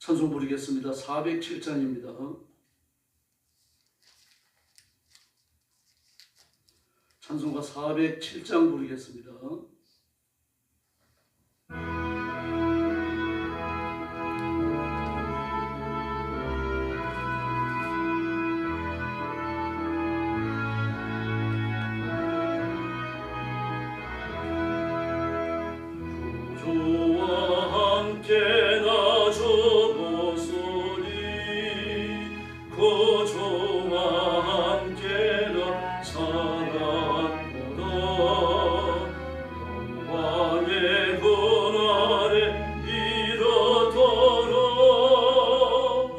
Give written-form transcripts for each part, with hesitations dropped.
찬송 부르겠습니다. 407장입니다. 찬송가 407장 부르겠습니다. 구주와 함께 나서보소니 구주와 함께 나 살았도다 영광의 그날에 이르도록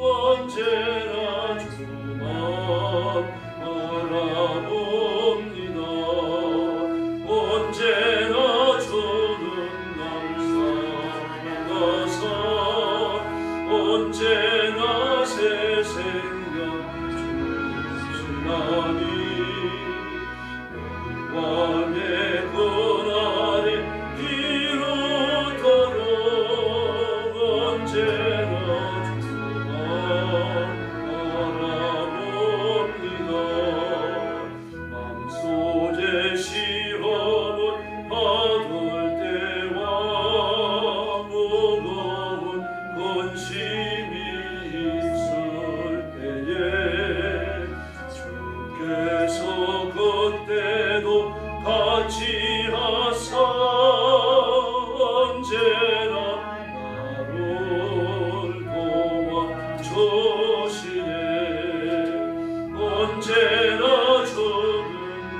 언제나 주만 바라봅니다. 언제나 주는 언제나 새 생명 주시나니 영광의 그날에 이르도록 언제나 주만 바라봅니다. 맘속에 시험을 받을 때와 무거운 근심이 있을 때에 주께서 그때도 같이 하사 언제나 나를 도와주시네. 언제나 주는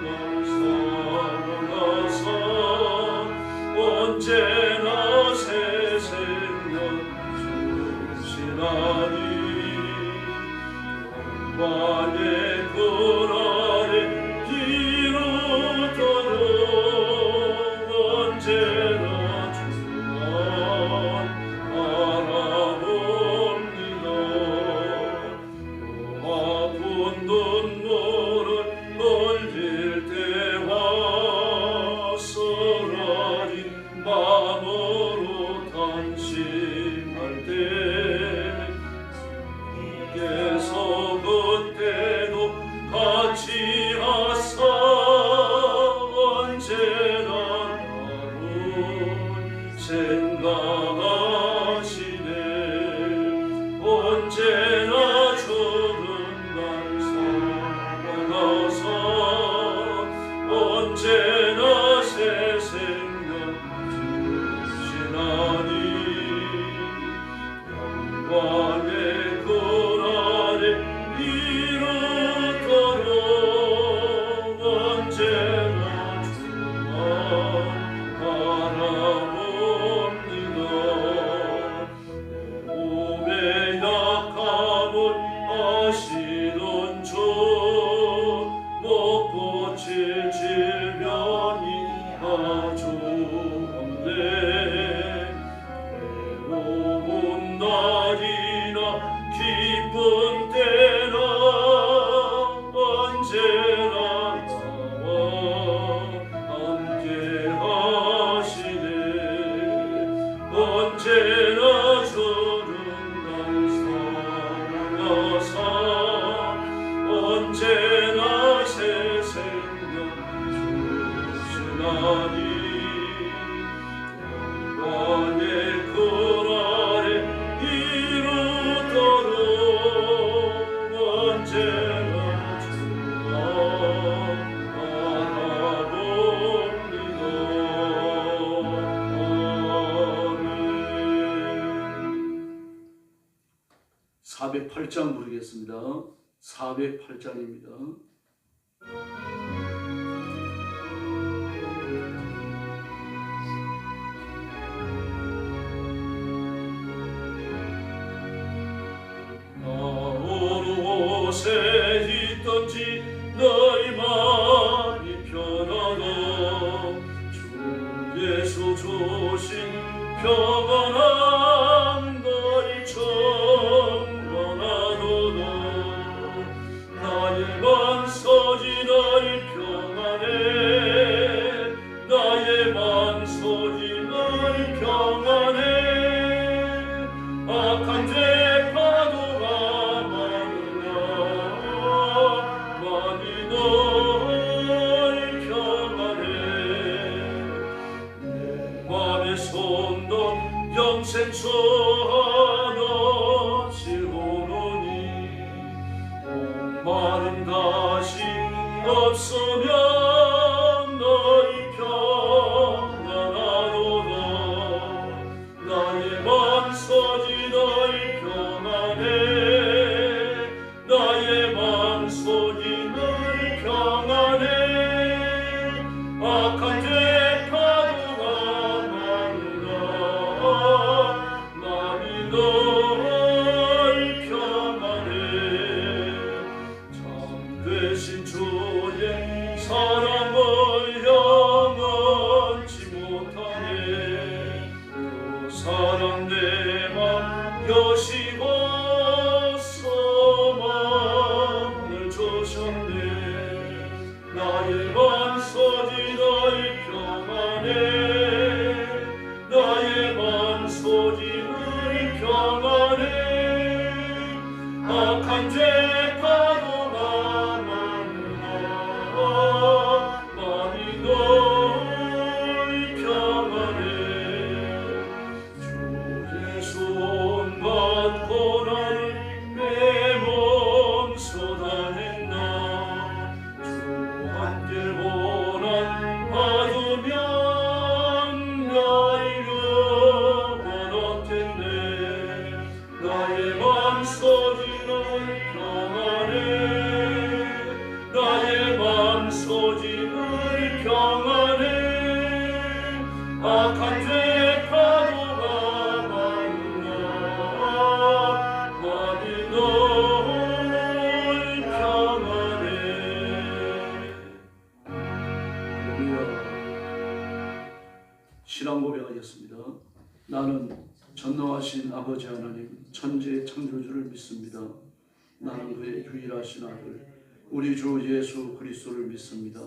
날 사랑하사 언제나 새 생명 주시나니 영광의 그날에 이르도록 언제나 주만 바라봅니다. 아픈 눈물을 흘릴 때와 쓰라린 마음으로 탄식할 때 주께서 그때도 같이 하사 언제나 나를 생각하시네. 언제나 주는 날 사랑하사 언제나 새 생명 주시나니 영광의 그날에 이르도록 언제나 주만 바라봅니다. 내 몸의 약함을 아시는 주 못 고칠 질병이 아주 없네. 외로운 날이나 기쁜 때나 언제나 나와 함께 하시네. 언제나 주는 날 사랑하사 언제나 새 생명 주시나니 영광의 그날에 이르도록 언제나 주만 바라봅니다. 아멘. 408장 부르겠습니다. 408장입니다. 곳에 있던지 너희 마음이 편하다. 주 예수 주신 평안함 너희 청원하도다. 나의 만서지 너희 평안해. 나의 만서지 너희 평안해. 악한 죄 말은 다시 없으면 너희 평안하도다. 나의 맘소지 너희 평안해. 나의 맘소지 너희 평안해. 악한 죄 파도가 많으나 나니 너희 평안해. 참되신 주의 사랑을 영원치 못하네. 그 사랑 내 맘 여시고서 마음을 주셨네. 나의 맘소지 너희 평안해. 나의 맘소지 너희 평안해. 악한 죄 파도가 많으나 많이 너희 평안해. 주 예수 온갖 고난을 내 몸소 다 했나. 주 함께 고난 받으면 나이가 얻었겠네. 나의 맘소지 너희 평안해. 나의 맘소지 너희 평안해. 악한 죄 파도가 많으나 많이 너희 평안해. 할렐루야. 신앙 고백하겠습니다. 나는 전능하신 아버지 하나님 천지의 창조주를 믿습니다. 나는 그의 유일하신 아들 우리 주 예수 그리스도를 믿습니다.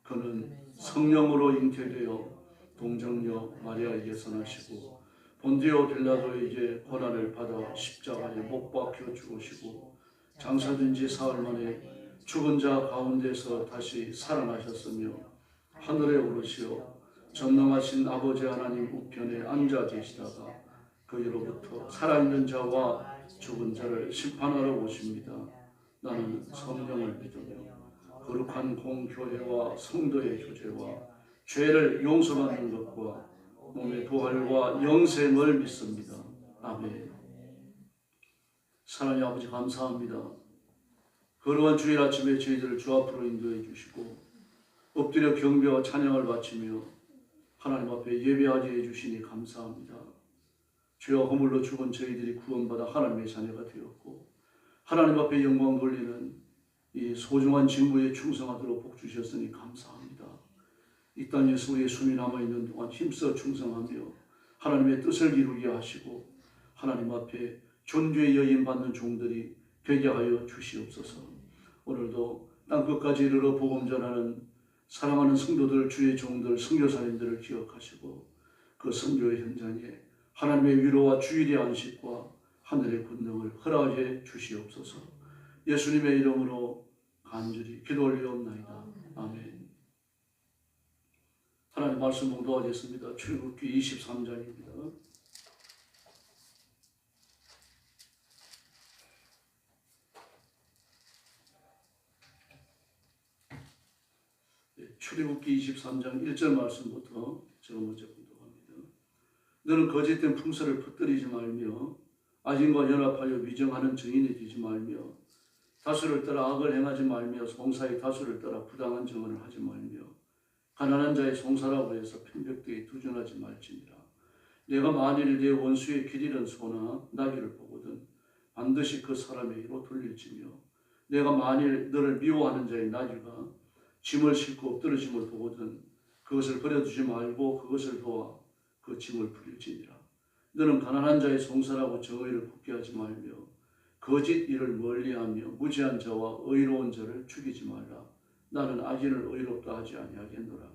그는 성령으로 잉태되어 동정녀 마리아에게서 나시고 본디오 빌라도에게 고난을 받아 십자가에 못 박혀 죽으시고 장사된 지 사흘 만에 죽은 자 가운데서 다시 살아나셨으며 하늘에 오르시어 전능하신 아버지 하나님 우편에 앉아 계시다가 그위로부터 살아있는 자와 죽은 자를 심판하러 오십니다. 나는 성령을 믿으며 거룩한 공교회와 성도의 교제와 죄를 용서받는 것과 몸의 부활과 영생을 믿습니다. 아멘. 사랑의 아버지 감사합니다. 거룩한 주일 아침에 저희들을 주 앞으로 인도해 주시고 엎드려 경배와 찬양을 바치며 하나님 앞에 예배하게 해주시니 감사합니다. 죄와 허물로 죽은 저희들이 구원받아 하나님의 자녀가 되었고 하나님 앞에 영광 돌리는 이 소중한 직무에 충성하도록 복 주셨으니 감사합니다. 이 땅에서 우리의 숨이 남아있는 동안 힘써 충성하며 하나님의 뜻을 이루게 하시고 하나님 앞에 존귀의 여인 받는 종들이 되게 하여 주시옵소서. 오늘도 땅끝까지 이르러 복음 전하는 사랑하는 성도들, 주의 종들, 선교사님들을 기억하시고 그 선교의 현장에 하나님의 위로와 주일의 안식과 하늘의 권능을 허락해 주시옵소서. 예수님의 이름으로 간절히 기도 올리옵나이다. 아멘. 하나님 말씀 봉독하겠습니다. 출애굽기 23장입니다. 출애굽기 23장 1절 말씀부터 제가 먼저 봉독합니다. 너는 거짓된 풍설을 퍼뜨리지 말며 악인과 연합하여 위정하는 증인이 되지 말며 다수를 따라 악을 행하지 말며 송사의 다수를 따라 부당한 증언을 하지 말며 가난한 자의 송사라고 해서 편벽되게 두둔하지 말지니라. 내가 만일 내 원수의 길 잃은 소나 나귀를 보거든 반드시 그 사람의 이로 돌릴지며 내가 만일 너를 미워하는 자의 나귀가 짐을 싣고 엎드러짐을 보거든 그것을 버려두지 말고 그것을 도와 그 짐을 부릴지니라. 너는 가난한 자의 송사라고 정의를 굳게 하지 말며 거짓 일을 멀리하며 무지한 자와 의로운 자를 죽이지 말라. 나는 악인을 의롭다 하지 아니하겠노라.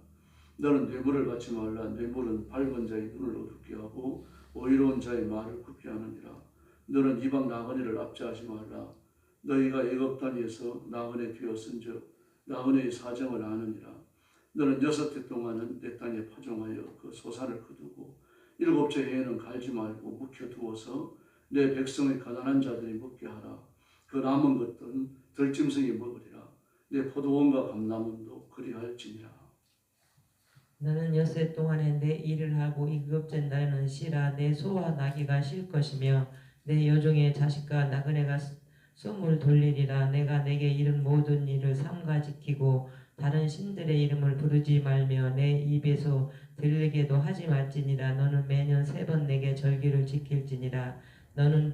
너는 뇌물을 받지 말라. 뇌물은 밝은 자의 눈을 어둡게 하고 의로운 자의 말을 굽게 하느니라. 너는 이방 나그네를 압제하지 말라. 너희가 애굽 땅에서 나그네 되었은즉 나그네의 사정을 아느니라. 너는 6해 동안은 내 땅에 파종하여 그 소산을 거두고 7째 해에는 갈지 말고 묵혀두어서 내 백성의 가난한 자들이 먹게 하라. 그 남은 것들은 들짐승이 먹으리라. 내 포도원과 감람원도 그리할지니라. 너는 엿새 동안에 내 일을 하고 이급된 나는 쉬라. 내 소와 나귀가 쉴 것이며 내 여종의 자식과 나그네가 숨을 돌리리라. 내가 내게 이른 모든 일을 삼가 지키고 다른 신들의 이름을 부르지 말며 내 입에서 들리게도 하지 말지니라. 너는 매년 3번 내게 절기를 지킬지니라. 너는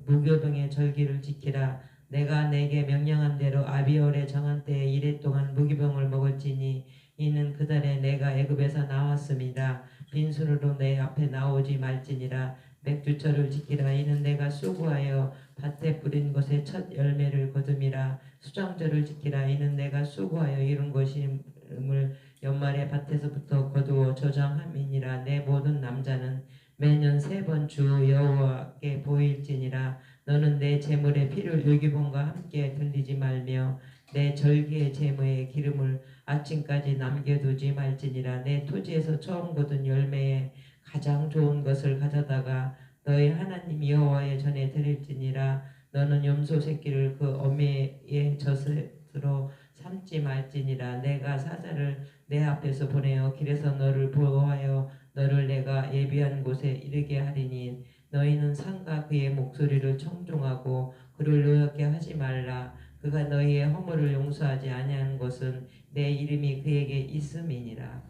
무교동의 절기를 지키라. 내가 내게 명령한 대로 아비월에 정한 때에 이래 동안 무기병을 먹을지니 이는 그달에 내가 애굽에서 나왔음이라. 빈손으로 내 앞에 나오지 말지니라. 맥주철을 지키라. 이는 내가 수고하여 밭에 뿌린 것에 첫 열매를 거둠이라. 수정절을 지키라. 이는 내가 수고하여 이룬 것임을 연말에 밭에서부터 거두어 저장함이니라. 내 모든 남자는 매년 3번 주 여호와께 보일지니라. 너는 내 제물의 피를 유기본과 함께 들리지 말며 내 절기의 제물의 기름을 아침까지 남겨두지 말지니라. 내 토지에서 처음 거둔 열매에 가장 좋은 것을 가져다가 너의 하나님 여호와의 전에 드릴지니라. 너는 염소 새끼를 그 어미의 젖으로 삼지 말지니라. 내가 사자를 내 앞에서 보내어 길에서 너를 보호하여 너를 내가 예비한 곳에 이르게 하리니 너희는 산과 그의 목소리를 청종하고 그를 노엽게 하지 말라. 그가 너희의 허물을 용서하지 아니하는 것은 내 이름이 그에게 있음이니라.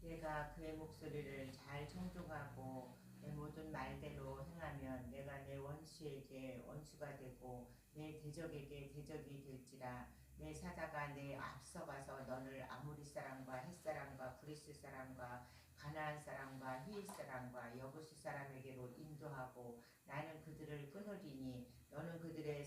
내가 그의 목소리를 잘 청종하고 내 모든 말대로 행하면 내가 내 원수에게 원수가 되고 내 대적에게 대적이 될지라. 내 사자가 내 앞서가서 너를 아모리 사람과 헷 사람과 브리스 사람과 가나안 사람과 히윗 사람과 여부스 사람에게로 인도하고 나는 그들을 끊으리니 너는 그들의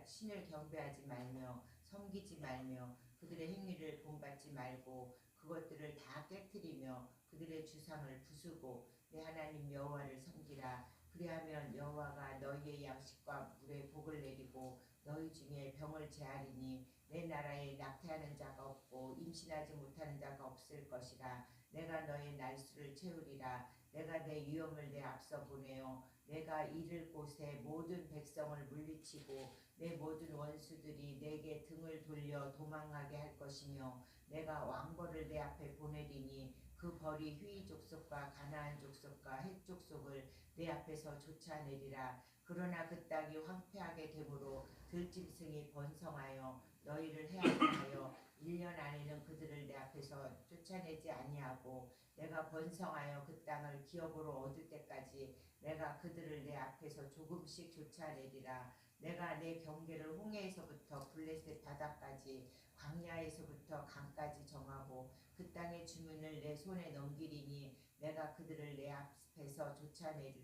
신을 경배하지 말며 섬기지 말며 그들의 행위를 본받지 말고 그것들을 다 깨뜨리며 그들의 주상을 부수고 내 하나님 여호와를 섬기라. 그리하면 여호와가 너희의 양식과 물에 복을 내리고 너희 중에 병을 제하리니 내 나라에 낙태하는 자가 없고 임신하지 못하는 자가 없을 것이라. 내가 너의 날수를 채우리라. 내가 내 위엄을 내 앞서 보내어 내가 이를 곳에 모든 백성을 물리치고 내 모든 원수들이 내게 등을 돌려 도망하게 할 것이며 내가 왕벌을 내 앞에 보내리니 그 벌이 휘 족속과 가나안 족속과 헷 족속을 내 앞에서 쫓아내리라. 그러나 그 땅이 황폐하게 되므로 들짐승이 번성하여 너희를 해하게 하여 1년 안에는 그들을 내 앞에서 쫓아내지 아니하고 내가 번성하여 그 땅을 기업으로 얻을 때까지 내가 그들을 내 앞에서 조금씩 쫓아내리라. 내가 내 경계를 홍해에서부터 블레셋 바다까지 광야에서부터 강까지 정하고 그 땅의 주민을 내 손에 넘기리니 내가 그들을 내 앞에서 쫓아낼지라.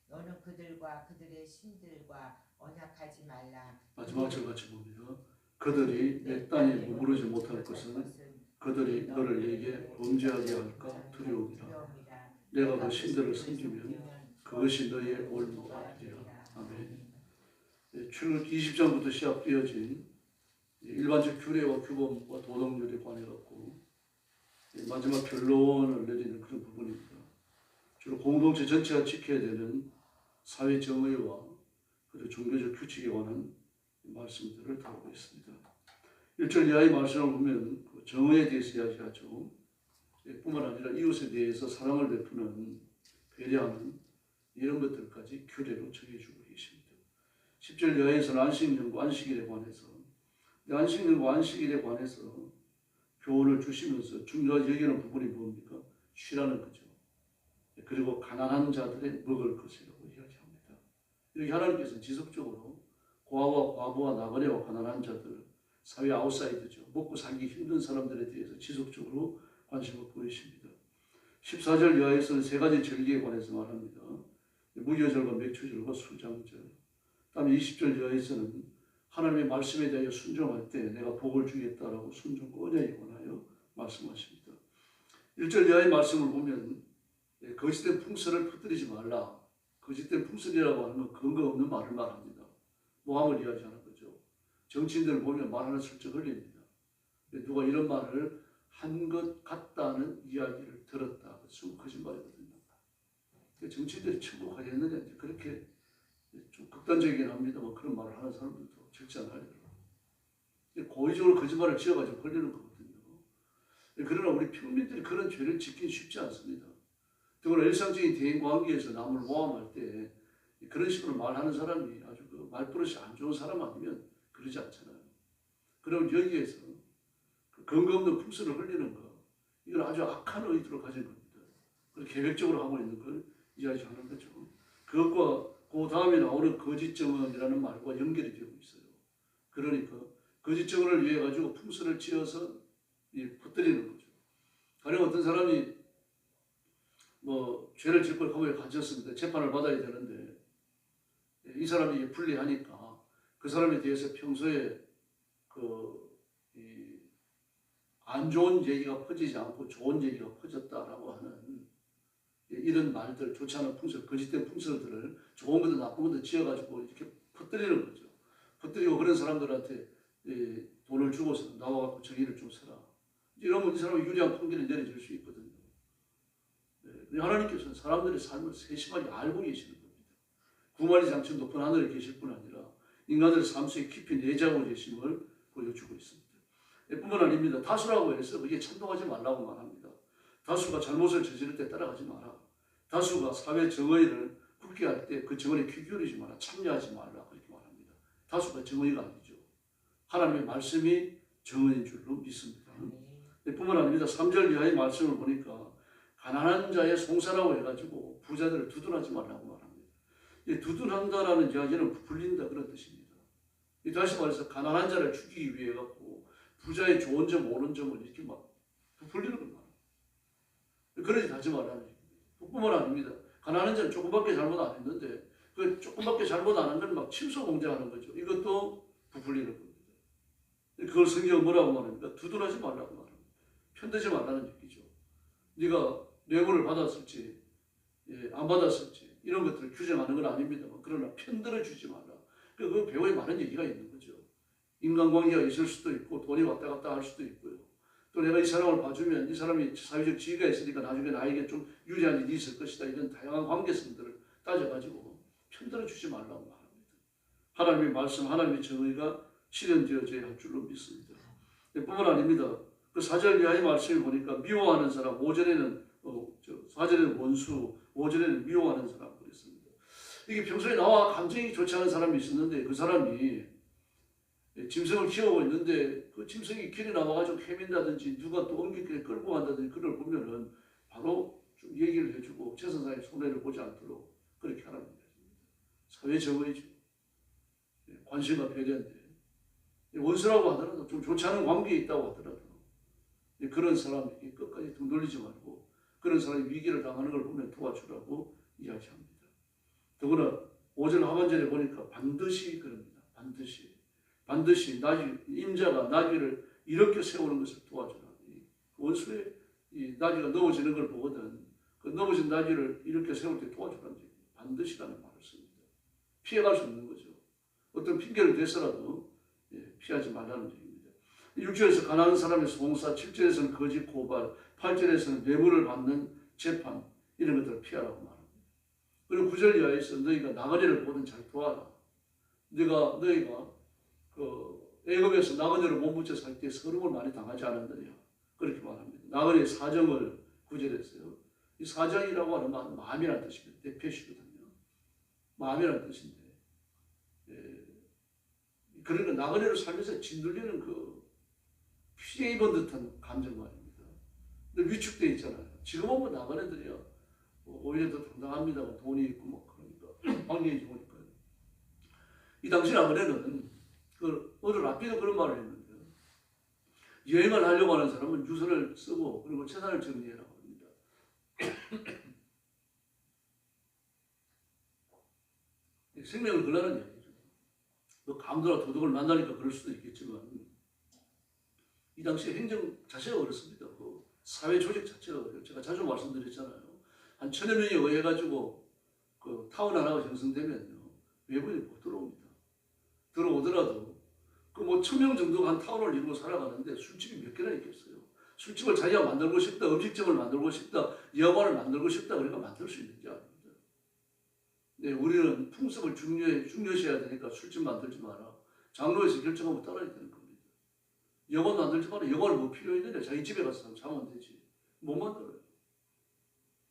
너는 그들과 그들의 신들과 언약하지 말라. 마지막 절 같이 봅니다. 그들이 내 땅에 머무르지 못할 것은 그들이 너를 내게 범죄하게 할까 두려움이라. 내가 그 신들을 섬기면 그것이 너희의 올무가 되리라. 아멘. 출애굽 20장부터 시작되어진 일반적 규례와 규범과 도덕률에 관해 갖고 마지막 결론을 내리는 그런 부분입니다. 주로 공동체 전체가 지켜야 되는 사회 정의와 그리고 종교적 규칙에 관한 말씀들을 다루고 있습니다. 1절 이하의 말씀을 보면 정의에 대해서 이야기하죠. 뿐만 아니라 이웃에 대해서 사랑을 베푸는, 배려하는 이런 것들까지 규례로 정해주고 계십니다. 10절 이하에서는 안식년과 안식일에 관해서 안식년과 안식일에 관해서 교훈을 주시면서 중요하게 여기는 부분이 뭡니까? 쉬라는 거죠. 그리고 가난한 자들의 먹을 것이라고 이야기합니다. 여기 하나님께서 지속적으로 고아와 과부와 나그네와 가난한 자들, 사회 아웃사이드죠. 먹고 살기 힘든 사람들에 대해서 지속적으로 관심을 보이십니다. 14절 이하에서는 3가지 절기에 관해서 말합니다. 무교절과 맥주절과 수장절. 다음에 20절 이하에서는 하나님의 말씀에 대하여 순종할 때 내가 복을 주겠다라고 순종과 언약에 관하여 말씀하십니다. 1절 이하의 말씀을 보면 거짓된 풍설을 퍼뜨리지 말라. 거짓된 풍설이라고 하는 건 근거 없는 말을 말합니다. 모함을 이야기하는 거죠. 정치인들을 보면 말 하나 슬쩍 흘립니다. 누가 이런 말을 한 것 같다는 이야기를 들었다. 그건 거짓말이거든요. 정치인들이 천국하겠느냐 그렇게 좀 극단적이긴 합니다만 그런 말을 하는 사람들도 적지 않아요. 고의적으로 거짓말을 지어가지고 걸리는 거거든요. 그러나 우리 평민들이 그런 죄를 짓긴 쉽지 않습니다. 더구나 일상적인 대인 관계에서 남을 모함할 때 그런 식으로 말하는 사람이 아주 그 말버릇이 안 좋은 사람 아니면 그러지 않잖아요. 그럼 여기에서 그 근거 없는 풍수를 흘리는 거, 이건 아주 악한 의도를 가진 겁니다. 그래서 계획적으로 하고 있는 걸 이야기하는 거죠. 그것과 그 다음에 나오는 거짓 증언이라는 말과 연결이 되고 있어요. 그러니까 거짓 증언을 위해 가지고 풍수를 지어서 퍼뜨리는 거죠. 가령 어떤 사람이 뭐 죄를 짓고 감옥에 갇혔습니다. 재판을 받아야 되는데 이 사람이 불리하니까 그 사람에 대해서 평소에 안 좋은 얘기가 퍼지지 않고 좋은 얘기가 퍼졌다라고 하는 이런 말들, 좋지 않은 풍설, 거짓된 풍설들을 좋은 것도 나쁜 것도 지어가지고 이렇게 퍼뜨리는 거죠. 퍼뜨리고 그런 사람들한테 돈을 주고서 나와갖고 정의를 좀 서라. 이러면 이 사람이 유리한 판결을 내려줄 수 있거든요. 하나님께서는 사람들의 삶을 세심하게 알고 계시는 겁니다. 구만리 장천 높은 하늘에 계실 뿐 아니라 인간들의 삶 속에 깊이 내재하고 계심을 보여주고 있습니다. 뿐만 아닙니다. 다수라고 해서 그게 찬동하지 말라고 말합니다. 다수가 잘못을 저지를 때 따라가지 마라. 다수가 사회 정의를 굳게 할 때 그 정의에 귀 기울이지 마라. 참여하지 말라. 그렇게 말합니다. 다수가 정의가 아니죠. 하나님의 말씀이 정의인 줄로 믿습니다. 뿐만 아닙니다. 3절 이하의 말씀을 보니까 가난한 자의 송사라고 해가지고 부자들을 두둔하지 말라고 말합니다. 두둔한다라는 이야기는 부풀린다 그런 뜻입니다. 다시 말해서 가난한 자를 죽이기 위해 갖고 부자의 좋은 점, 옳은 점을 이렇게 막 부풀리는 걸 말합니다. 그러지 하지 말라는 얘기입니다. 뿐만 아닙니다. 가난한 자는 조금밖에 잘못 안 했는데 그 조금밖에 잘못 안 한 건 막 침소봉장하는 거죠. 이것도 부풀리는 겁니다. 그걸 성경은 뭐라고 말합니까? 두둔하지 말라고 말합니다. 편들지 말라는 얘기죠. 네가 뇌물을 받았을지 안 받았을지 이런 것들을 규정하는 건 아닙니다만 그러나 편들어 주지 말라. 그 배우에 많은 얘기가 있는 거죠. 인간관계가 있을 수도 있고 돈이 왔다 갔다 할 수도 있고요. 또 내가 이 사람을 봐주면 이 사람이 사회적 지위가 있으니까 나중에 나에게 좀 유리한 일이 있을 것이다. 이런 다양한 관계성들을 따져가지고 편들어 주지 말라고 말합니다. 하나님의 말씀, 하나님의 정의가 실현되어져야 할 줄로 믿습니다. 뿐만 아닙니다. 그 4절 이하의 말씀을 보니까 미워하는 사람, 5절에는 4절에는 원수, 5절에는 미워하는 사람 그랬습니다. 이게 평소에 나와 감정이 좋지 않은 사람이 있었는데 그 사람이 짐승을 키우고 있는데 그 짐승이 길에 나와가지고 헤맨다든지 누가 또 엉겹게 끌고 간다든지 그걸 보면은 바로 좀 얘기를 해주고 재산상의 손해를 보지 않도록 그렇게 하라는 겁니다. 사회 정의죠. 관심과 배려인데 원수라고 하더라도 좀 좋지 않은 관계에 있다고 하더라도 그런 사람에게 끝까지 등 돌리지 말고 그런 사람이 위기를 당하는 걸 보면 도와주라고 이야기합니다. 더구나 5절 하반절에 보니까 반드시 그럽니다. 반드시 임자가 나귀를 이렇게 세우는 것을 도와주라. 원수의 나귀가 넘어지는 걸 보거든. 그 넘어진 나귀를 이렇게 세울 때 도와주라는 얘기예요. 반드시라는 말을 씁니다. 피해갈 수 없는 거죠. 어떤 핑계를 대서라도 피하지 말라는 얘기입니다. 6절에서 가난한 사람의 송사, 7절에서는 거짓 고발, 8절에서는 뇌물을 받는 재판 이런 것들을 피하라고 말합니다. 그리고 9절 이하에서 너희가 나그네를 보든 잘 도와라. 너희가 애굽에서 나그네로 몸부쳐 살 때 서름을 많이 당하지 않았느냐 그렇게 말합니다. 나그네의 사정을 9절에서요. 이 사정이라고 하는 말은 마음이라는 뜻입니다. 대표시거든요. 마음이라는 뜻인데 그러니까 나그네로 살면서 짓눌리는 그 피해 입은 듯한 감정 말입니다. 근데 위축되어 있잖아요. 지금은 뭐 나그네들이요 오히려 더 당당합니다만 돈이 있고 뭐 그러니까 환경이 좋으니까요. 이 당시 나그네는 오늘 앞에도 그런 말을 했는데요. 여행을 하려고 하는 사람은 유서를 쓰고 그리고 재산을 정리해라고 합니다. 생명을 걸라는 이야기죠. 뭐 감도나 도덕을 만나니까 그럴 수도 있겠지만 이 당시에 행정 자체가 어렵습니다. 그 사회 조직 자체가 어려워요. 제가 자주 말씀드렸잖아요. 한 1000여 명에 의해가지고 그 타운 하나가 형성되면요. 외부인이 못 들어옵니다. 들어오더라도 그 뭐 1000명 정도가 한 타운을 이루고 살아가는데 술집이 몇 개나 있겠어요. 술집을 자기가 만들고 싶다, 음식점을 만들고 싶다, 여관을 만들고 싶다 그러니까 만들 수 있는지 아닙니다. 네, 우리는 풍습을 중요시해야 되니까 술집 만들지 마라. 장로에서 결정하고 따라야 되는 겁니다. 영혼 만들지 마라. 영혼을 뭐 필요 있느냐? 자기 집에 가서 자면 되지. 못 만들어요.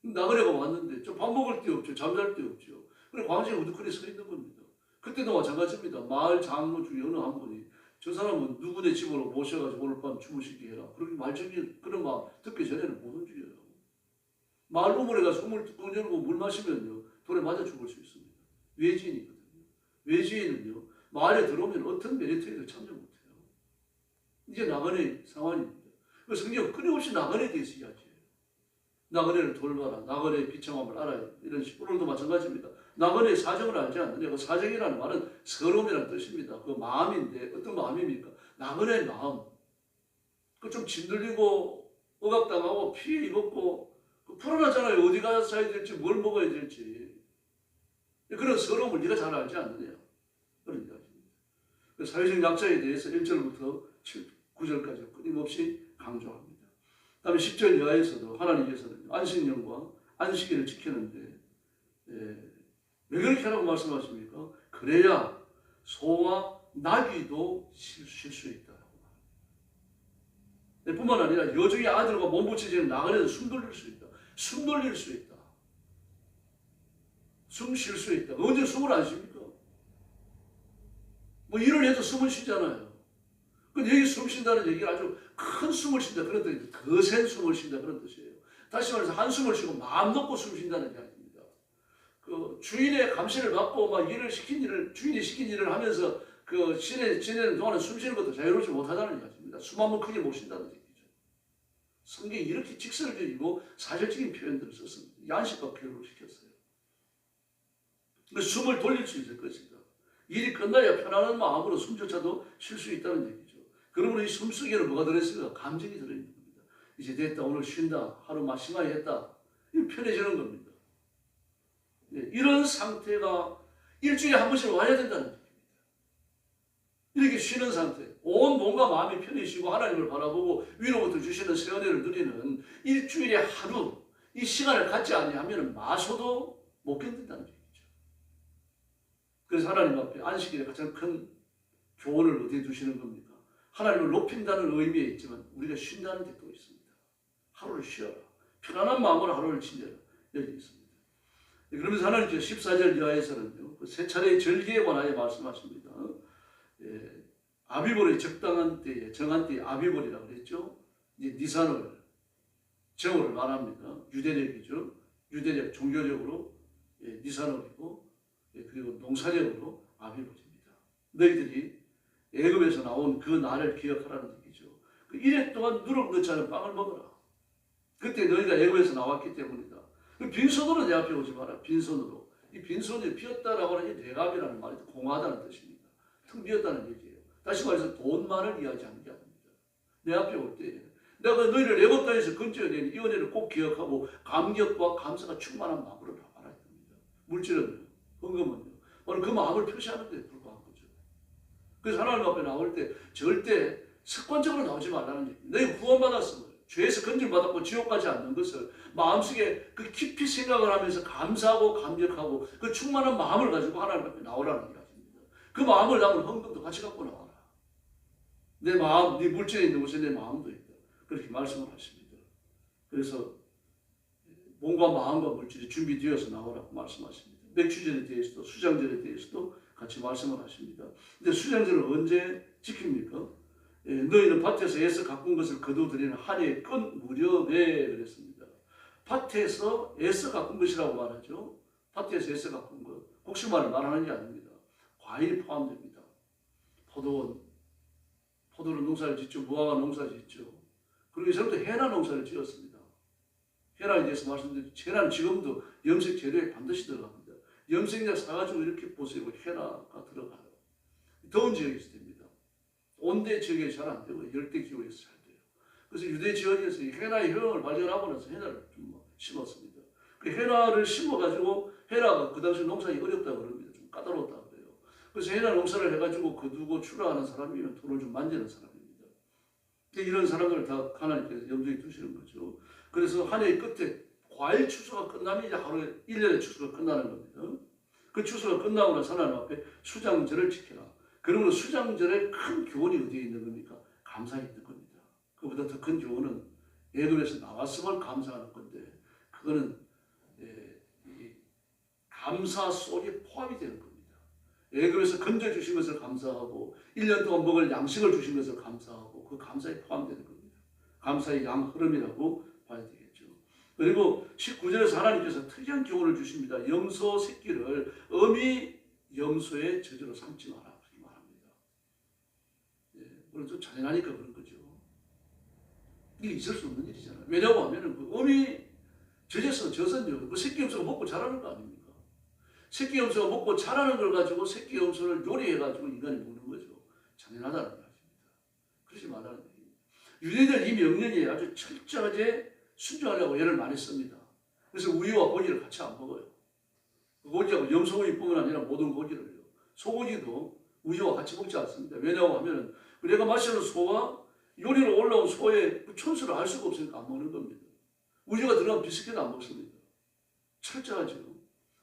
나그네가 왔는데 저 밥 먹을 데 없죠. 잠잘 데 없죠. 그래 광장에 우두커니 서 있는 겁니다. 그때도 마찬가지입니다. 마을 장로 중에 어느 한 분이 저 사람은 누구네 집으로 모셔가지고 오늘 밤 주무시게 해라. 그렇게 말정이 그런 말 듣기 전에는 못 움직여요. 마을 우물에 가서 우물 뚜껑 열고 물 마시면요 돌에 맞아 죽을 수 있습니다. 외지인이거든요. 외지인은요 마을에 들어오면 어떤 메리트에도 참여 못해요. 이게 나그네 상황입니다. 그 성경 끊임없이 나그네에 대해서 이야기해요. 나그네를 돌봐라. 나그네의 비참함을 알아야 이런 식으로 오늘도 마찬가지입니다. 나그네의 사정을 알지 않느냐. 그 사정이라는 말은 서러움이라는 뜻입니다. 그 마음인데 어떤 마음입니까? 나그네의 마음. 그 좀 짓눌리고 억압당하고 피해 입었고 불안하잖아요. 어디 가서 사야 될지 뭘 먹어야 될지. 그런 서러움을 네가 잘 알지 않느냐. 그런 이야기입니다. 그 사회적 약자에 대해서 1절부터 9절까지 끊임없이 강조합니다. 다음에 10절 이하에서도 하나님께서는 안식년과 안식일을 지키는데 왜 그렇게 하라고 말씀하십니까? 그래야 소와 나귀도 쉴 수 있다. 뿐만 아니라 여종의 아들과 몸부치지는 나그네도 숨 돌릴 수 있다. 숨 돌릴 수 있다. 숨 쉴 수 있다. 언제 숨을 안 쉽니까? 뭐 일을 해도 숨을 쉬잖아요. 근데 여기 숨 쉰다는 얘기가 아주 큰 숨을 쉰다 그런 뜻이에요. 거센 숨을 쉰다 그런 뜻이에요. 다시 말해서 한숨을 쉬고 마음 놓고 숨 쉰다는 이야기입니다. 그 주인의 감시를 받고 막 주인이 시킨 일을 하면서 그 지내는 동안에 숨 쉬는 것도 자유롭지 못하다는 이야기입니다. 숨 한번 크게 못 쉰다는 얘기죠. 성경이 이렇게 직설적이고 사실적인 표현들을 썼습니다. 양식과 교육을 시켰어요. 숨을 돌릴 수 있을 것이다. 일이 끝나야 편안한 마음으로 숨조차도 쉴 수 있다는 얘기죠. 그러므로 이 숨속에는 뭐가 들어있을까? 감정이 들어있는 겁니다. 이제 됐다. 오늘 쉰다. 하루 마심하게 했다. 편해지는 겁니다. 네, 이런 상태가 일주일에 한 번씩 와야 된다는 얘기입니다. 이렇게 쉬는 상태. 온 몸과 마음이 편히 쉬고 하나님을 바라보고 위로부터 주시는 새 은혜를 누리는 일주일에 하루 이 시간을 갖지 아니하면 마소도 못 견딘다는 얘기죠. 그래서 하나님 앞에 안식일에 가장 큰 교훈을 어디에 두시는 겁니까? 하나님을 높인다는 의미에 있지만 우리가 쉰다는 게 또 있습니다. 하루를 쉬어라. 편안한 마음으로 하루를 지내라. 여기 있습니다. 그러면서 하나님께서 14절 이하에서는요. 세 차례의 절기에 관하여 말씀하십니다. 아비벌의 적당한 때에 정한 때에 아비벌이라고 그랬죠. 이제 니산월 정월을 말합니다. 유대력이죠. 유대력 종교적으로 니산월이고 그리고 농사력으로 아비벌입니다. 너희들이 애굽에서 나온 그 날을 기억하라는 얘기죠. 그 이래 동안 누룩 넣지 않은 빵을 먹어라. 그때 너희가 애굽에서 나왔기 때문이다. 빈손으로 내 앞에 오지 마라. 빈손으로. 이 빈손이 비었다라고 하는 이 뇌갑이라는 말이 공하다는 뜻입니다. 텅 비었다는 얘기예요. 다시 말해서 돈만을 이야기하는 게 아닙니다. 내 앞에 올 때 내가 너희를 애굽 땅에서 건져낸 이 은혜를 꼭 기억하고 감격과 감사가 충만한 마음으로 나와야 됩니다. 물질은요. 헌금은요. 바로 그 마음을 표시하는 데 불과한 거죠. 그래서 하나님 앞에 나올 때 절대 습관적으로 나오지 말라는 얘기입니다. 너희 구원받았음을 죄에서 건질받았고 지옥 가지 않는 것을 마음속에 그 깊이 생각을 하면서 감사하고 감격하고 그 충만한 마음을 가지고 하나님 앞에 나오라는 이야기입니다. 그 마음을 담은 헌금도 같이 갖고 나와라. 내 마음, 네 물질에 있는 곳에 내 마음도 있다. 그렇게 말씀을 하십니다. 그래서 몸과 마음과 물질이 준비되어서 나오라고 말씀하십니다. 맥주절에 대해서도 수장절에 대해서도 같이 말씀을 하십니다. 근데 수장절을 언제 지킵니까? 너희는 밭에서 애써 가꾼 것을 거두드리는 한 해의 끝 무렵에 그랬습니다. 밭에서 애써 가꾼 것이라고 말하죠. 밭에서 애써 가꾼 것. 곡식만을 말하는 게 아닙니다. 과일이 포함됩니다. 포도는 농사를 짓죠. 무화과 농사를 짓죠. 그리고 이 사람도 해나 농사를 지었습니다. 해나에 대해서 말씀드렸죠. 해나는 지금도 염색 재료에 반드시 들어갑니다. 염색약 사가지고 이렇게 보세요. 해나가 들어가요. 더운 지역에서 됩니다. 온대 지역에 잘 안 되고 열대 지역에서 잘 돼요. 그래서 유대 지역에서 해나의 효용을 발견하고 나서 해나를 좀 심었습니다. 그 해나를 심어가지고 해나가 그 당시 농사가 어렵다고 그럽니다. 좀 까다로웠다고 그래요. 그래서 해나 농사를 해가지고 거두고 출하하는 사람이면 돈을 좀 만지는 사람입니다. 이런 사람들을 다 하나님께서 염두에 두시는 거죠. 그래서 한 해의 끝에 과일 추수가 끝나면 이제 하루에 1년의 추수가 끝나는 겁니다. 그 추수가 끝나고 나서 하나님 앞에 수장절을 지켜라. 그러므로 수장절의 큰 교훈이 어디에 있는 겁니까? 감사에 있는 겁니다. 그보다 더 큰 교훈은 애굽에서 나왔음을 감사하는 건데 그거는 이 감사 속에 포함이 되는 겁니다. 애굽에서 건져주신 것을 감사하고 1년 동안 먹을 양식을 주신 것을 감사하고 그 감사에 포함되는 겁니다. 감사의 양 흐름이라고 봐야 되겠죠. 그리고 19절에서 하나님께서 특이한 교훈을 주십니다. 염소 새끼를 어미 염소의 저주로 삼지 마라. 그렇게 말합니다. 물론 좀 잔인하니까 그런 거죠. 이게 있을 수 없는 일이잖아요. 왜냐고 하면은 그 어미 젖에서 젖은요, 그 새끼 염소가 먹고 자라는 거 아닙니까? 새끼 염소가 먹고 자라는 걸 가지고 새끼 염소를 요리해가지고 인간이 먹는 거죠. 잔인하다는 말입니다. 그러지 말라는 얘기입니다. 유대인들 이 명령에 아주 철저하게 순종하려고 애를 많이 씁니다. 그래서 우유와 고기를 같이 안 먹어요. 고기하고 염소고기뿐만 아니라 모든 고기를요. 소고기도 우유와 같이 먹지 않습니다. 왜냐고 하면은 내가 마시는 소와 요리로 올라온 소의 그 천수를 알 수가 없으니까 안 먹는 겁니다. 우유가 들어가면 비스킷도 안 먹습니다. 철저하죠.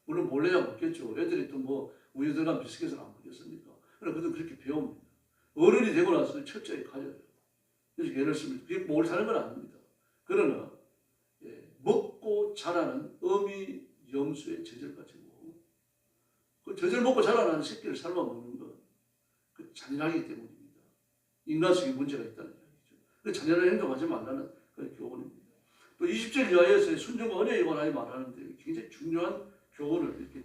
물론 몰래야 먹겠죠. 애들이 또 뭐 우유 들어간 비스킷을 안 먹겠습니까? 그러나 그들은 그렇게 배웁니다. 어른이 되고 나서 철저히 가져요. 그래서 예를 들면 그게 옳다는 건 아닙니다. 그러나 먹고 자라는 어미 염소의 젖을 가지고 그 젖을 먹고 자라나는 새끼를 삶아 먹는 건 그 잔인하기 때문입니다. 인간성에 문제가 있다는 이야기죠. 그 잔인한 행동하지 말라는 그런 교훈입니다. 또 20절 이하에서의 순종과 은혜에 관하여 말하는데 굉장히 중요한 교훈을 이렇게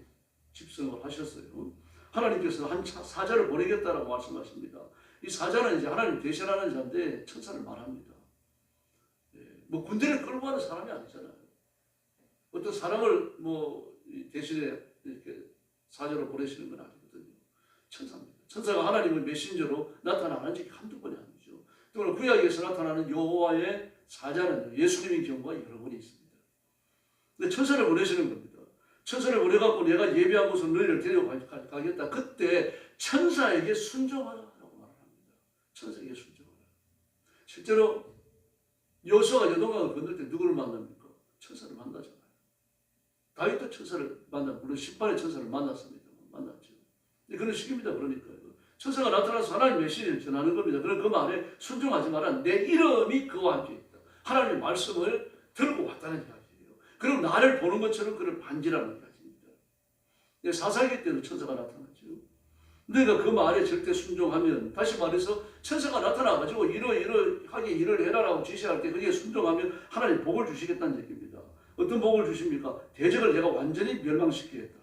집성을 하셨어요. 하나님께서 한 사자를 보내겠다라고 말씀하십니다. 이 사자는 이제 하나님 대신하는 자인데 천사를 말합니다. 뭐 군대를 끌고 가는 사람이 아니잖아요. 어떤 사람을 뭐 대신에 이렇게 사자로 보내시는 건 아니거든요. 천사입니다. 천사가 하나님의 메신저로 나타나는 적이 한두 번이 아니죠. 또 구약에서 나타나는 여호와의 사자는 예수님인 경우가 여러 번이 있습니다. 근데 천사를 보내시는 겁니다. 천사를 보내갖고 내가 예배한 곳으로 너희를 데려가겠다. 그때 천사에게 순종하라고 말합니다. 천사에게 순종하라. 실제로 여호수아가 여동강을 건널 때 누구를 만납니까? 천사를 만나잖아요. 다윗도 천사를 물론 10반의 천사를 만났습니다. 만났죠. 그런 식입니다. 그러니까요. 천사가 나타나서 하나님의 메시지를 전하는 겁니다. 그럼 그 말에 순종하지 마라. 내 이름이 그와 함께 있다. 하나님의 말씀을 들고 왔다는 이야기예요. 그럼 나를 보는 것처럼 그를 반지라는 이야기입니다. 사사기 때는 천사가 나타나죠. 너희가 그 말에 절대 순종하면, 다시 말해서 천사가 나타나가지고 이러하게 일을 해라라고 지시할 때 거기에 순종하면 하나님 복을 주시겠다는 얘기입니다. 어떤 복을 주십니까? 대적을 내가 완전히 멸망시키겠다.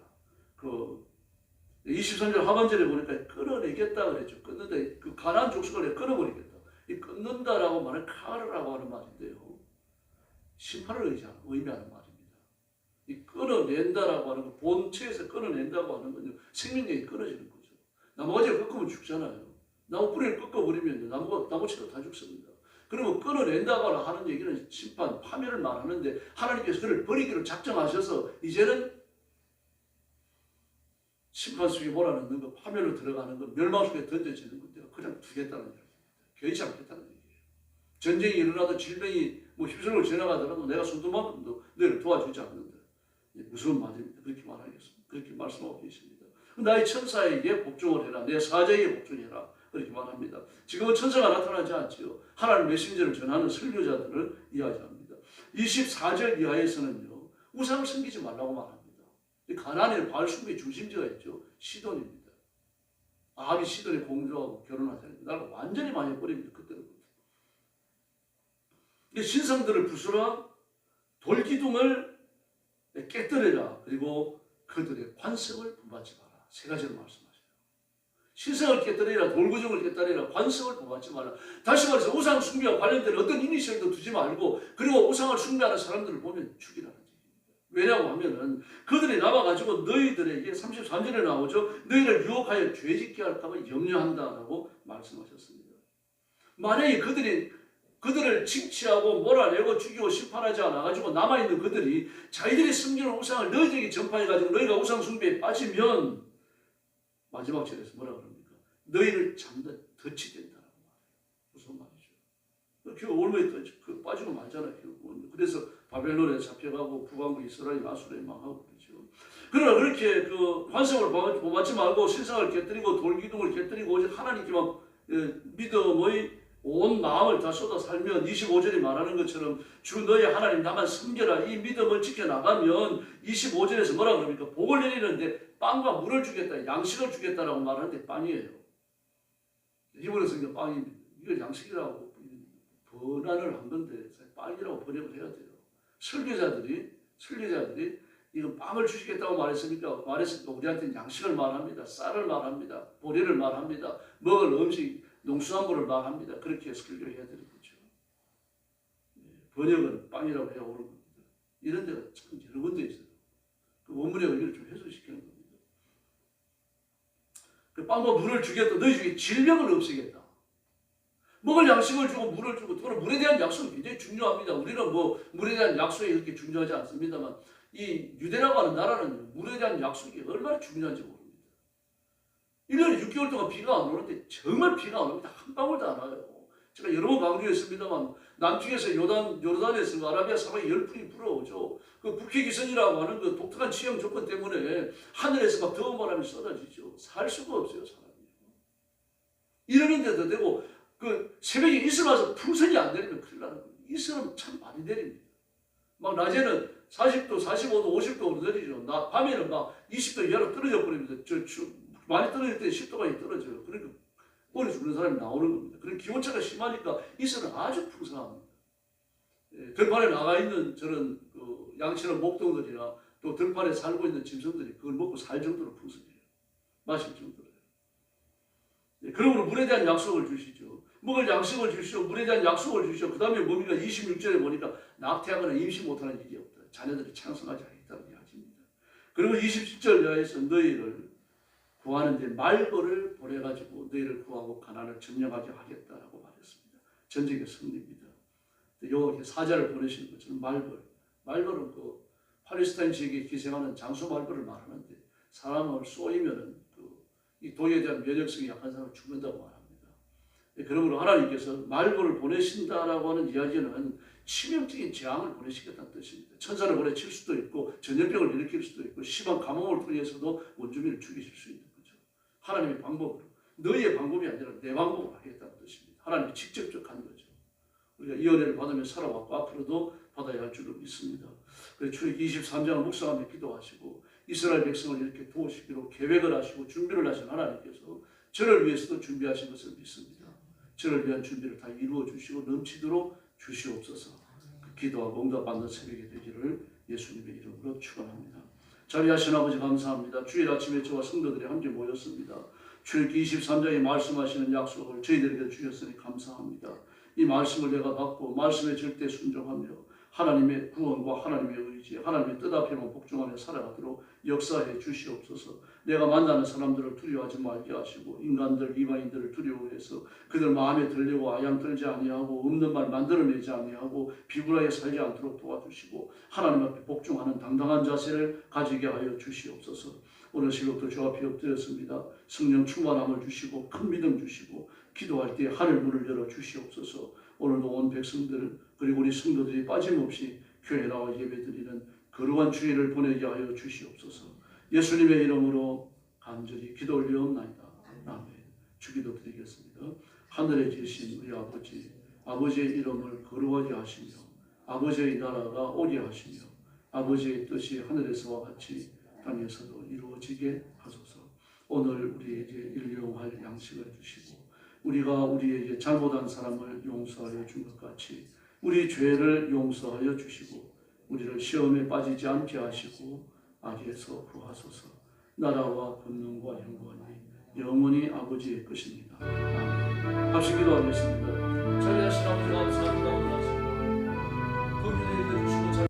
23절 하반절에 보니까 끊어내겠다 그랬죠. 끊는다. 그 가나안 족속을 끊어버리겠다. 이 끊는다라고 말은 카르라고 하는 말인데요. 심판을 의미하는 말입니다. 이 끊어낸다라고 하는 거, 본체에서 끊어낸다고 하는 건요, 생명력이 끊어지는 거죠. 나무가지를 꺾으면 죽잖아요. 나무 뿌리를 꺾어버리면 나무채가 다 죽습니다. 그러면 끊어낸다고 하는 얘기는 심판, 파멸을 말하는데 하나님께서 그를 버리기로 작정하셔서 이제는 심판 속에 몰아넣는 거, 파멸로 들어가는 거, 멸망 속에 던져지는 것, 그냥 두겠다는 얘기입니다. 개의치 않겠다는 얘기예요. 전쟁이 일어나도 질병이 휩쓸고 지나가더라도 내가 손도만큼도 너희를 도와주지 않는다. 무서운 말입니다. 그렇게 말하겠습니다. 그렇게 말씀하고 계십니다. 나의 천사에게 복종을 해라. 내 사자에게 복종해라. 그렇게 말합니다. 지금은 천사가 나타나지 않지요. 하나님 메신저를 전하는 설교자들을 이야기합니다. 24절 이하에서는요, 우상을 섬기지 말라고 말합니다. 가나안에 바알 숭배의 중심지가 있죠. 시돈입니다. 아합이 시돈에 공주하고 결혼하자니 나를 완전히 망해버립니다. 그때로부터. 신상들을 부수라, 돌기둥을 깨뜨려라. 그리고 그들의 관성을 분받지 마라. 세 가지를 말씀하셔요. 신상을 깨뜨리라, 돌구정을 깨뜨리라, 관성을 분받지 마라. 다시 말해서 우상 숭배와 관련된 어떤 이니셜도 두지 말고, 그리고 우상을 숭배하는 사람들을 보면 죽이라는 얘기입니다. 왜냐고 하면은 그들이 남아가지고 너희들에게 33절에 나오죠. 너희를 유혹하여 죄짓게 할까봐 염려한다라고 말씀하셨습니다. 만약에 그들을 징치하고 몰아내고 죽이고 심판하지 않아가지고 남아있는 그들이 자기들이 숨기는 우상을 너희들에게 전파해가지고 너희가 우상 숭배에 빠지면 마지막 절에서 뭐라 그럽니까? 너희를 잠다 덫이 된다라고 말해요. 무슨 말이죠? 결국 올무에 빠지고 말잖아요. 그래서 바벨론에 잡혀가고 북왕국 이스라엘 아수르에 망하고 그러죠. 그러나 그렇게 그 환상을 보지 말고 세상을 깨뜨리고 돌기둥을 깨뜨리고 오직 하나님께만 믿음의 온 마음을 다 쏟아 살면 25절이 말하는 것처럼 주 너희 하나님 나만 섬겨라 이 믿음을 지켜나가면 25절에서 뭐라 그럽니까? 복을 내리는데 빵과 물을 주겠다 양식을 주겠다라고 말하는데 빵이에요. 이번에 성경 빵입니다. 이걸 양식이라고 번안을 한 건데 빵이라고 번역을 해야 돼요. 설교자들이 이거 빵을 주시겠다고 말했으니까 우리한테는 양식을 말합니다. 쌀을 말합니다. 보리를 말합니다. 먹을 음식 농수산물을 말합니다. 그렇게 설교해야 되는 거죠. 번역은 빵이라고 해야 오는 겁니다. 이런 데가 참 여러 군데 있어요. 그 원문의 의미를 좀 해소시키는 겁니다. 그 빵과 물을 주겠다. 너희 중에 질병을 없애겠다. 먹을 양식을 주고 물을 주고 또는 물에 대한 약속은 굉장히 중요합니다. 우리는 뭐 물에 대한 약속이 그렇게 중요하지 않습니다만 이 유대라고 하는 나라는 물에 대한 약속이 얼마나 중요한지 모릅니다. 1년에 6개월 동안 비가 안 오는데 정말 비가 안 옵니다. 한 방울도 안 와요. 제가 여러 번 강조했습니다만 남쪽에서 요르단에서 아라비아 사막에 열풍이 불어오죠. 그 북해기선이라고 하는 그 독특한 지형 조건 때문에 하늘에서 막 더운 바람이 쏟아지죠. 살 수가 없어요, 사람이. 이러는데도 되고 그 새벽에 이슬 와서 풍선이 안 내리면 큰일 나는 거예요. 이슬은 참 많이 내립니다. 막 낮에는 40도, 45도, 50도로 내리죠. 밤에는 막 20도 이하로 떨어져 버립니다. 많이 떨어질 때 10도까지 떨어져요. 그러니까 머리 죽는 사람이 나오는 겁니다. 그런 기온차가 심하니까 이슬은 아주 풍성합니다. 들판에 나가 있는 저런 그 양치는 목동들이나 또 들판에 살고 있는 짐승들이 그걸 먹고 살 정도로 풍성해요. 마실 정도로. 그러므로 물에 대한 약속을 주시죠. 먹을 양식을 주시오. 물에 대한 약속을 주시오. 그 다음에 뭡니까? 26절에 보니까 낙태하거나 임신 못하는 일이 없다. 자녀들이 창성하지 않겠다는 이야기입니다. 그리고 27절 이하에서 너희를 구하는데 말벌을 보내가지고 너희를 구하고 가난을 점령하게 하겠다라고 말했습니다. 전쟁의 승리입니다. 여기 사자를 보내시는 것처럼 말벌은 그 팔레스타인 지역에 기생하는 장수 말벌을 말하는데 사람을 쏘이면은 이 독에 대한 면역성이 약한 사람을 죽는다고 말합니다. 그러므로 하나님께서 말벌을 보내신다라고 하는 이야기는 치명적인 재앙을 보내시겠다는 뜻입니다. 천사를 보내칠 수도 있고 전염병을 일으킬 수도 있고 심한 감염을 통해서도 원주민을 죽이실 수 있는 거죠. 하나님의 방법으로 너희의 방법이 아니라 내 방법으로 하겠다는 뜻입니다. 하나님이 직접적 한 거죠. 우리가 이 은혜를 받으며 살아왔고 앞으로도 받아야 할 줄로 믿습니다. 그래서 출애굽기 23장을 묵상하며 기도하시고 이스라엘 백성을 이렇게 도우시기로 계획을 하시고 준비를 하신 하나님께서 저를 위해서도 준비하신 것을 믿습니다. 저를 위한 준비를 다 이루어 주시고 넘치도록 주시옵소서. 그 기도하고 응답받는 새벽이 되기를 예수님의 이름으로 축원합니다. 자비하신 아버지 감사합니다. 주일 아침에 저와 성도들이 함께 모였습니다. 출애굽기 23장에 말씀하시는 약속을 저희들에게 주셨으니 감사합니다. 이 말씀을 내가 받고 말씀에 절대 순종하며 하나님의 구원과 하나님의 의지, 하나님의 뜻 앞에만 복종하며 살아가도록 역사해 주시옵소서. 내가 만나는 사람들을 두려워하지 말게 하시고 인간들, 이방인들을 두려워해서 그들 마음에 들려고 아양 떨지 아니하고 없는 말 만들어내지 아니하고 비굴하게 살지 않도록 도와주시고 하나님 앞에 복종하는 당당한 자세를 가지게 하여 주시옵소서. 오늘 새벽도 주 앞에 엎드렸습니다. 성령 충만함을 주시고 큰 믿음 주시고 기도할 때 하늘 문을 열어 주시옵소서. 오늘도 온 백성들 그리고 우리 성도들이 빠짐없이 교회 나와 예배드리는 거룩한 주일을 보내게 하여 주시옵소서. 예수님의 이름으로 간절히 기도 올리옵나이다. 아멘. 주기도 드리겠습니다. 하늘에 계신 우리 아버지, 아버지의 이름을 거룩하게 하시며 아버지의 나라가 오게 하시며 아버지의 뜻이 하늘에서와 같이 땅에서도 이루어지게 하소서. 오늘 우리에게 일용할 양식을 주시고 우리가 우리에게 잘못한 사람을 용서하여 준 것 같이 우리 죄를 용서하여 주시고 우리를 시험에 빠지지 않게 하시고 악에서 구하소서. 나라와 권능과 영광이 영원히 아버지의 것입니다. 아멘. 같이 기도하겠습니다. 자비하신 아버지 감사합니다. 거기에 주시고